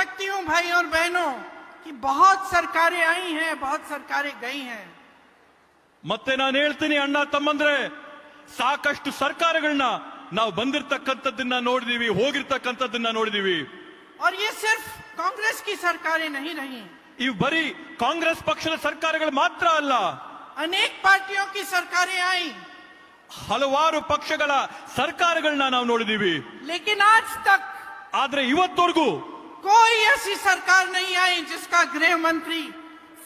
सकती हूं भाई और बहनों कि बहुत सरकारें आई हैं, बहुत सरकारें गई हैं। ಮತ್ತೆ ನಾನು ಹೇಳ್ತೀನಿ ಅಣ್ಣ ತಮ್ಮಂದ್ರೆ, ಸಾಕಷ್ಟು ಸರ್ಕಾರಗಳನ್ನ ನಾವು ಬಂದಿರತಕ್ಕಂಥದ್ದನ್ನ ನೋಡಿದೀವಿ, ಹೋಗಿರ್ತಕ್ಕಂಥದ್ದನ್ನ ನೋಡಿದೀವಿ. और ये सिर्फ कांग्रेस की सरकारें नहीं रही, ಇವು ಬರೀ ಕಾಂಗ್ರೆಸ್ ಪಕ್ಷದ ಸರ್ಕಾರಗಳು ಮಾತ್ರ ಅಲ್ಲ, अनेक पार्टियों की सरकारें आई, ಹಲವಾರು ಪಕ್ಷಗಳ ಸರ್ಕಾರಗಳನ್ನ ನಾವು ನೋಡಿದೀವಿ. लेकिन आज तक ಆದ್ರೆ ಇವತ್ತವರೆಗೂ कोई ऐसी सरकार नहीं आई जिसका गृह मंत्री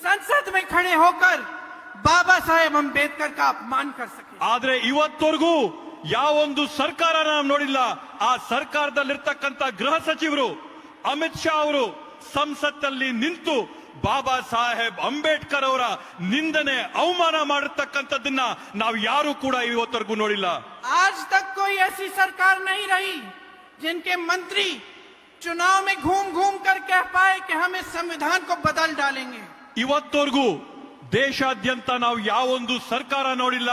संसद में खड़े होकर बाबा साहेब अंबेडकर का अपमान कर सके. ಆದ್ರೆ ಇವತ್ತವರೆಗೂ ಯಾವೊಂದು ಸರ್ಕಾರ ನಾವು ನೋಡಿಲ್ಲ. ಆ ಸರ್ಕಾರದಲ್ಲಿರ್ತಕ್ಕಂಥ ಗೃಹ ಸಚಿವರು ಅಮಿತ್ ಶಾ ಅವರು ಸಂಸತ್ತಲ್ಲಿ ನಿಂತು ಬಾಬಾ ಸಾಹೇಬ್ ಅಂಬೇಡ್ಕರ್ ಅವರ ನಿಂದನೆ ಅವಮಾನ ಮಾಡಿರ್ತಕ್ಕಂಥದ್ದನ್ನ ನಾವು ಯಾರು ಕೂಡ ಇವತ್ತವರೆಗೂ ನೋಡಿಲ್ಲ. आज तक कोई ऐसी सरकार नहीं रही जिनके मंत्री चुनाव में घूम घूम कर कह पाए कि हम इस संविधान को बदल डालेंगे. ಇವತ್ತವರೆಗೂ ದೇಶಾದ್ಯಂತ ನಾವು ಯಾವೊಂದು ಸರ್ಕಾರ ನೋಡಿಲ್ಲ,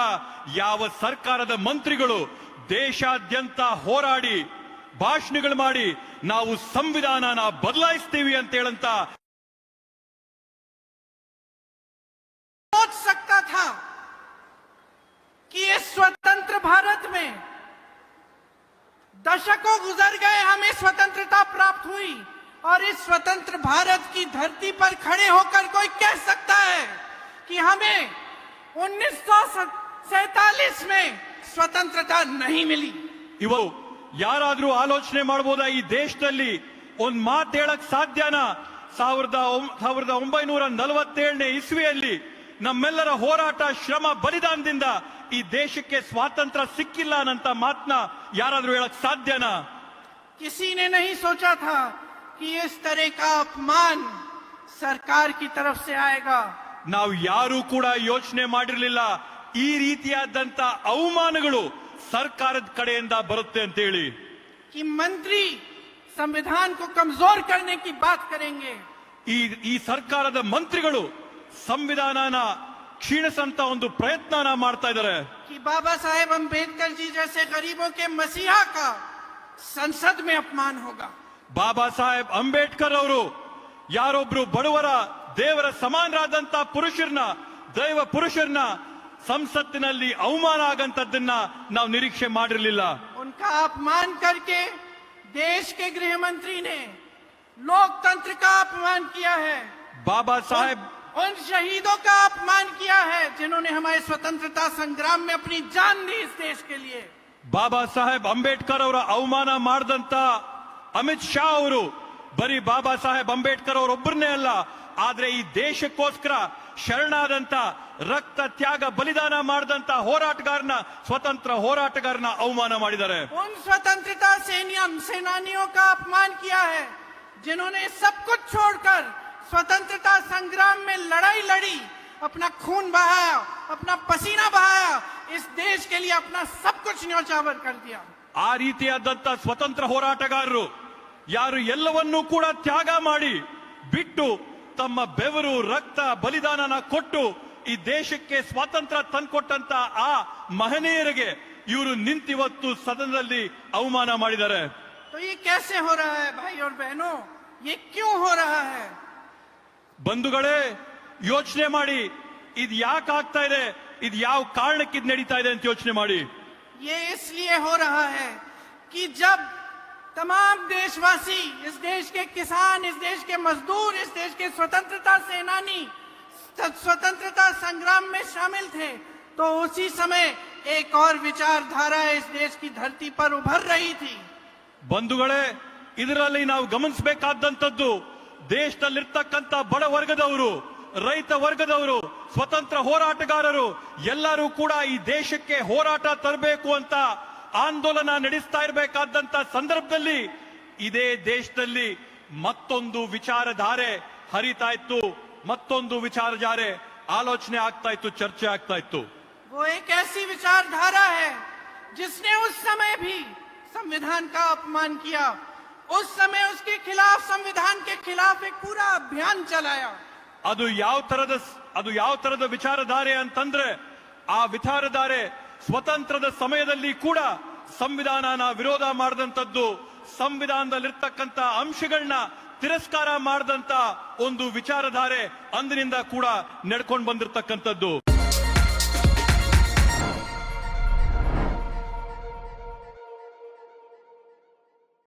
ಯಾವ ಸರ್ಕಾರದ ಮಂತ್ರಿಗಳು ದೇಶಾದ್ಯಂತ ಹೋರಾಡಿ ಭಾಷಣಗಳು ಮಾಡಿ ನಾವು ಸಂವಿಧಾನನ ಬದಲಾಯಿಸ್ತೀವಿ ಅಂತ ಹೇಳಂತ सोच सकता था कि इस स्वतंत्र भारत में दशकों गुजर गए, हमें स्वतंत्रता प्राप्त हुई और इस स्वतंत्र भारत की धरती पर खड़े होकर कोई कह सकता है कि हमें 1947 में स्वतंत्रता नहीं मिली. ಇವು ಯಾರಾದ್ರೂ ಆಲೋಚನೆ ಮಾಡಬಹುದಾ? ಈ ದೇಶದಲ್ಲಿ ಒಂದ್ ಮಾತು ಹೇಳಕ್ ಸಾಧ್ಯನಾ? 1947ನೇ ಇಸ್ವಿಯಲ್ಲಿ ನಮ್ಮೆಲ್ಲರ ಹೋರಾಟ, ಶ್ರಮ, ಬಲಿದಾನದಿಂದ ಈ ದೇಶಕ್ಕೆ ಸ್ವಾತಂತ್ರ್ಯ ಸಿಕ್ಕಿಲ್ಲ ಅನ್ನಂತ ಮಾತನ್ನ ಯಾರಾದ್ರೂ ಹೇಳಕ್ ಸಾಧ್ಯನಾ? किसी ने नहीं सोचा था कि इस तरह का अपमान सरकार की तरफ से आएगा. ನಾವು ಯಾರು ಕೂಡ ಯೋಚನೆ ಮಾಡಿರಲಿಲ್ಲ ಈ ರೀತಿಯಾದಂತ ಅವಮಾನಗಳು ಸರ್ಕಾರದ ಕಡೆಯಿಂದ ಬರುತ್ತೆ ಅಂತ ಹೇಳಿ. कि मंत्री संविधान को कमजोर करने की बात करेंगे. ಈ ಸರ್ಕಾರದ ಮಂತ್ರಿಗಳು ಸಂವಿಧಾನನ ಕ್ಷೀಣಿಸಂತ ಒಂದು ಪ್ರಯತ್ನನ ಮಾಡ್ತಾ ಇದ್ದಾರೆ. कि बाबा साहेब अंबेडकर जी जैसे गरीबों के मसीहा का संसद में अपमान होगा. ಬಾಬಾ ಸಾಹೇಬ್ ಅಂಬೇಡ್ಕರ್ ಅವರು ಯಾರೊಬ್ರು ಬಡವರ ದೇವರ ಸಮಾನರಾದಂತ ಪುರುಷರನ್ನ, ದೈವ ಪುರುಷರನ್ನ ಸಂಸತ್ತಿನಲ್ಲಿ ಅವಮಾನ ಆಗಂತದ್ದನ್ನ ನಾವು ನಿರೀಕ್ಷೆ ಮಾಡಿರಲಿಲ್ಲ. उनका अपमान करके देश के गृह मंत्री ने लोकतंत्र का अपमान किया है. बाबा साहेब उन शहीदों का अपमान किया है जिन्होंने हमारे स्वतंत्रता संग्राम में अपनी जान दी इस देश के लिए. ಬಾಬಾ ಸಾಹೇಬ್ ಅಂಬೇಡ್ಕರ್ ಅವರ ಅವಮಾನ ಮಾಡಿದಂತ ಅಮಿತ್ ಶಾ ಅವರು ಬರೀ ಬಾಬಾ ಸಾಹೇಬ್ ಅಂಬೇಡ್ಕರ್ ಅವರೊಬ್ಬರನ್ನೇ ಅಲ್ಲ, ಆದ್ರೆ ಈ ದೇಶಕ್ಕೋಸ್ಕರ ಶರಣಾದಂತ, ರಕ್ತ ತ್ಯಾಗ ಬಲಿದಾನ ಮಾಡಿದಂತ ಹೋರಾಟಗಾರನ, ಸ್ವತಂತ್ರ ಹೋರಾಟಗಾರನ ಅವಮಾನ ಮಾಡಿದ್ದಾರೆ. उन स्वतंत्रता सेनानियों का अपमान किया है जिन्होंने सब कुछ छोड़कर स्वतंत्रता संग्राम में लड़ाई लड़ी, अपना खून बहाया, अपना पसीना बहाया, इस देश के लिए अपना सब कुछ न्योछावर कर दिया. ಆ ರೀತಿಯಾದಂತ ಸ್ವತಂತ್ರ ಹೋರಾಟಗಾರರು ಯಾರು ಎಲ್ಲವನ್ನೂ ಕೂಡ ತ್ಯಾಗ ಮಾಡಿ ಬಿಟ್ಟು ತಮ್ಮ ಬೆವರು, ರಕ್ತ, ಬಲಿದಾನನ ಕೊಟ್ಟು ಈ ದೇಶಕ್ಕೆ ಸ್ವಾತಂತ್ರ್ಯ ತಂದ್ಕೊಟ್ಟಂತ ಆ ಮಹನೀಯರಿಗೆ ಇವರು ನಿಂತಿವತ್ತು ಸದನದಲ್ಲಿ ಅವಮಾನ ಮಾಡಿದ್ದಾರೆ. तो ये कैसे हो रहा है भाई और बहनों, ये क्यों हो रहा है? ಬಂಧುಗಳೇ, ಯೋಚನೆ ಮಾಡಿ, ಇದು ಯಾಕೆ ಆಗ್ತಾ ಇದೆ, ಇದು ಯಾವ ಕಾರಣಕ್ಕೆ ಇದು ನಡೀತಾ ಇದೆ ಅಂತ ಯೋಚನೆ ಮಾಡಿ. ये इसलिए हो रहा है कि जब तमाम देशवासी, इस देश के किसान, इस देश के मजदूर, इस देश के स्वतंत्रता सेनानी स्वतंत्रता संग्राम में शामिल थे, तो उसी समय एक और विचारधारा इस देश की धरती पर उभर रही थी. ಬಂಧುಗಳೇ, ಇದರಲ್ಲಿ ನಾವು ಗಮನಿಸಬೇಕಾದಂತದ್ದು ದೇಶದಲ್ಲಿರ್ತಕ್ಕಂಥ ಬಡ ವರ್ಗದವರು, ರೈತ ವರ್ಗದವರು, ಸ್ವತಂತ್ರ ಹೋರಾಟಗಾರರು ಎಲ್ಲರೂ ಕೂಡ ಈ ದೇಶಕ್ಕೆ ಹೋರಾಟ ತರಬೇಕು ಅಂತ ಆಂದೋಲನ ನಡೆಸ್ತಾ ಇರಬೇಕಾದಂತ ಸಂದರ್ಭದಲ್ಲಿ ಇದೇ ದೇಶದಲ್ಲಿ ಮತ್ತೊಂದು ವಿಚಾರಧಾರೆ ಹರಿತಾ ಇತ್ತು, ಮತ್ತೊಂದು ವಿಚಾರಧಾರೆ ಆಲೋಚನೆ ಆಗ್ತಾ ಇತ್ತು, ಚರ್ಚೆ ಆಗ್ತಾ ಇತ್ತು. वो एक ऐसी विचारधारा है जिसने उस समय भी संविधान का अपमान किया. उस समय उसके खिलाफ, संविधान के खिलाफ एक पूरा अभियान चलाया. ಅದು ಯಾವ ತರದ ವಿಚಾರಧಾರೆ ಅಂತಂದ್ರೆ, ಆ ವಿಚಾರಧಾರೆ ಸ್ವತಂತ್ರದ ಸಮಯದಲ್ಲಿ ಕೂಡ ಸಂವಿಧಾನನ ವಿರೋಧ ಮಾಡಿದಂತದ್ದು, ಸಂವಿಧಾನದಲ್ಲಿರ್ತಕ್ಕಂಥ ಅಂಶಗಳನ್ನ ತಿರಸ್ಕಾರ ಮಾಡಿದಂತ ಒಂದು ವಿಚಾರಧಾರೆ ಅಂದಿನಿಂದ ಕೂಡ ನಡ್ಕೊಂಡು ಬಂದಿರತಕ್ಕಂಥದ್ದು.